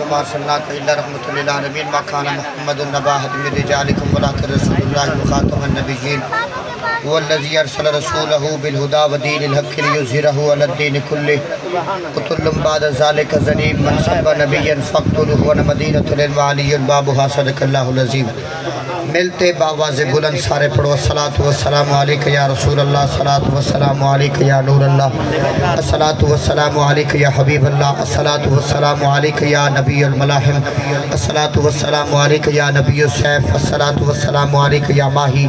وما ارسلناک الا رحمۃ للعالمین ما کان محمد نبا احد من رجالکم ولکن رسول اللہ وخاتم النبیین هو الذی ارسل رسولہ بالہدی ودین الحق لیظہرہ علی الدین کلہ وکل بعد ذلک ظنیم من سب نبیا فاقتلوہ ونمدینۃ للعلی بابھا صدق اللہ العظیم۔ ملتے باواز بلند سارے پڑھو الصلاۃ والسلام علیک یا رسول اللہ، الصلاۃ والسلام علیک یا نور اللہ، الصلاۃ والسلام علیک یا حبیب اللہ، الصلاۃ والسلام علیک یا نبی الملاحم، الصلاۃ والسلام علیک یا نبی السیف، الصلاۃ والسلام علیک یا ماہی،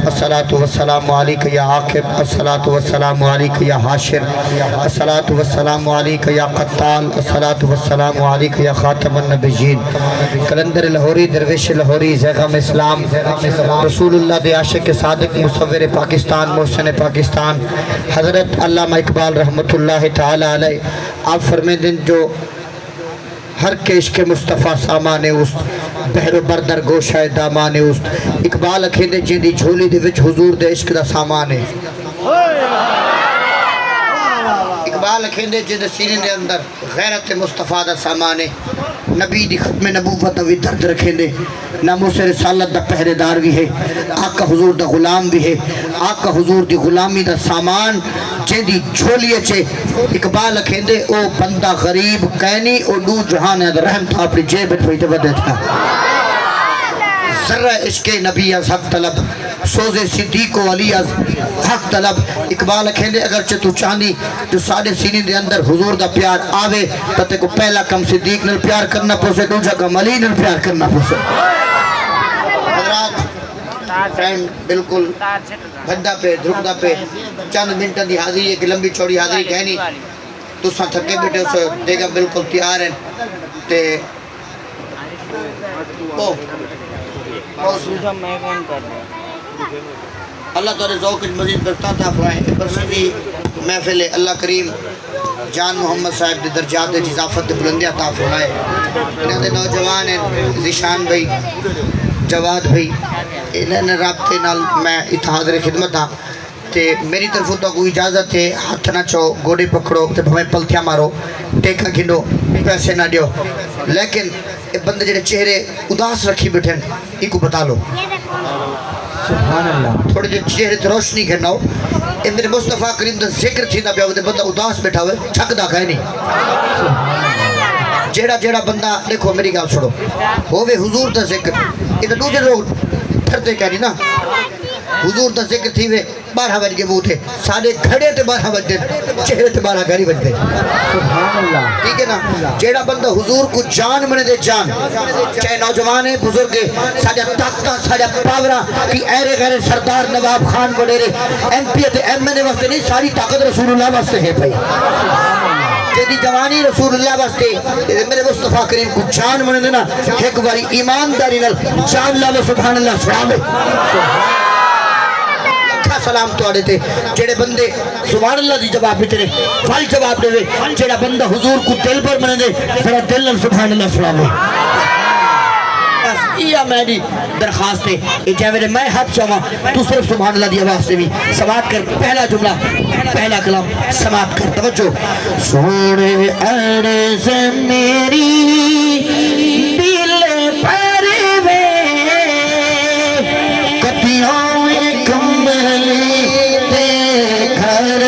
الصلاۃ والسلام علیک یا عاقب، الصلاۃ والسلام علیک یا حاشر، الصلاۃ والسلام علیک یا قتال، الصلاۃ والسلام علیک یا خاتم النبیین۔ کلندر لاہوری، درویش لاہوری، زیغم اسلام، رسول اللہ دے عاشق صادق، مصور پاکستان، محسن پاکستان، حضرت علامہ اقبال رحمۃ اللہ تعالی علیہ، آپ فرمیدن جو ہر کے عشق مصطفیٰ سامان است، بحر و بردر گوشہ دامان است، اقبال اکھیندے جن دی جھولی دے وچ حضور دے عشق دا سامان ہے۔ اقبال اکھیندے جن دے سینے دے اندر غیرت مصطفیٰ دا سامان ہے، نبی دی ختم نبوت وی درد رکھیں دے، ناموس رسالت دا پہرے دار بھی ہے، آقا حضور دا غلام بھی ہے، آقا حضور دی غلامی دا سامان جن دی جھولی اچھے۔ اقبال رکھیں دے او بندہ غریب کینی او دو جہان ہے رحم تھا اپنی جیب پہ ودے تھا۔ ذرہ عشق نبی از حق طلب، سوز صدیق و علی از حق طلب۔ اقبال کہندے اگرچہ تو چاہنی جو ساڑھے سینے دے اندر حضور دا پیار آوے تو تے کو پہلا کم صدیق نل پیار کرنا پوسے، دوجہ کم علی نل پیار کرنا پوسے۔ حضرات ٹائم بالکل بھڈا پہ دھرکدہ پہ چند منٹہ دی حاضری ہے کہ لمبی چوڑی حاضری کہنی تو ساں تھکے بیٹھے اسے دیکھا بالکل تیار ہیں تے اللہ تعالی ذوق مزید برکتہ عطا فرمائے۔ برسدی محفل اللہ کریم جان محمد صاحب دے درجات دے اضافت دے بلندی عطا فرمائے۔ انہاں دے نوجوان ہیں ذیشان بھائی، جواد بھائی، انہاں نے رابطے نال میں اتحاد خدمت ہاں تے میری طرف تو کوئی اجازت ہے، ہاتھ نہ چو، گوڑی پکڑو تے بھویں پلتھیاں مارو، ٹیکا گھنو، پیسے نہ دیو، لیکن بندے جڑے چہرے اداس رکھی بیٹھیں ان کو بتا لو سبحان اللہ، تھوڑے جو چہرے تے روشنی گھناؤ۔ اے میرے مصطفیٰ کریم دا ذکر تھی نہ پیا ہوئے بندہ اداس بیٹھا ہوئے چھک دا کھائے نہیں۔ جیڑا بندہ دیکھو میری گال چھوڑو ہوئے حضور دا ذکر، ادھر دوجہ لوگ پھرتے کہہ نہیں نا، حضور دا ذکر تھی ہوئے 12 بج کے بوتھے سارے کھڑے تے 12 بج دے، چہرے تے 12 گھری بج دے، سبحان اللہ، ٹھیک ہے نا۔ جیڑا بندہ حضور کو جان منے دے جان، چاہے نوجوان ہے بزرگ ہے، ساڑھا طاقتہ ساڑھا پاورہ کی ایرے غیر سردار نواب خان وڈیرے ایم پی تے ایم این اے واسطے نہیں، ساری طاقت رسول اللہ واسطے ہے بھائی، جیدی جوانی رسول اللہ واسطے میرے مصطفیٰ کریم کو جان منے دینا، ایک باری ایمانداری نال جان لاوے سبحان اللہ سلام ہے۔ سلام تو آڑے تھے جیڑے بندے سبحان اللہ دی جواب بھی تیرے فال جواب دے دے، جیڑا بندہ حضور کو دل پر منے دے ذرا دل نال سبحان اللہ سلام ہے۔ بس یہ میری درخواست ہے، یہ جائے میرے میں ہاتھ چاہاں تو صرف سبحان اللہ دی آواز سے بھی سماعت کر، پہلا جملہ پہلا کلام سماعت کر، توجہ۔ سوڑے عرض میری دل پر وے کتیوں کملی دے گھر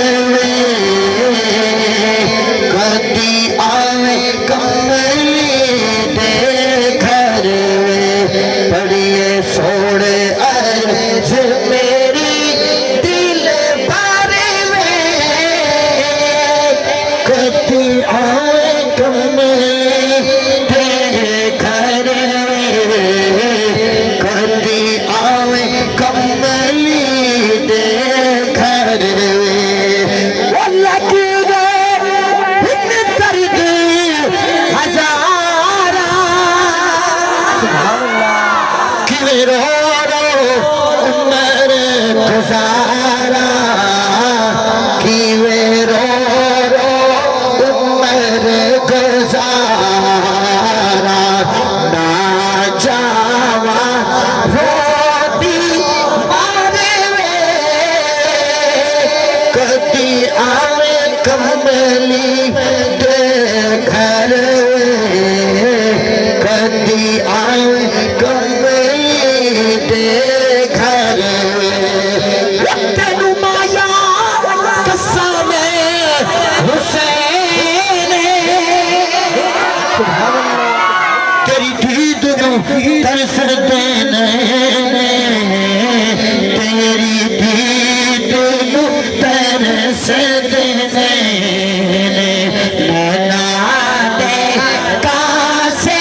دی آئے کملی دے گھر تینو مایا قسم حسین تیری دید نو ترس دینے تیری دید نو ترس دینے مولا دے کاسے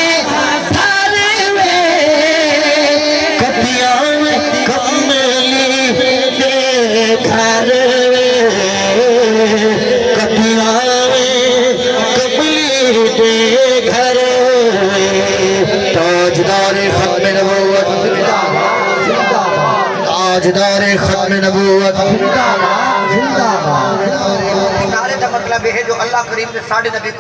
تھروے کپیاں کملی دے گھر کپیاں کملی دے گھر تاجدار ختم نبوت تاجدار ختم نبوت نعرے کا مطلب ہے جو اللہ کریم نے ساڑھے نبی کو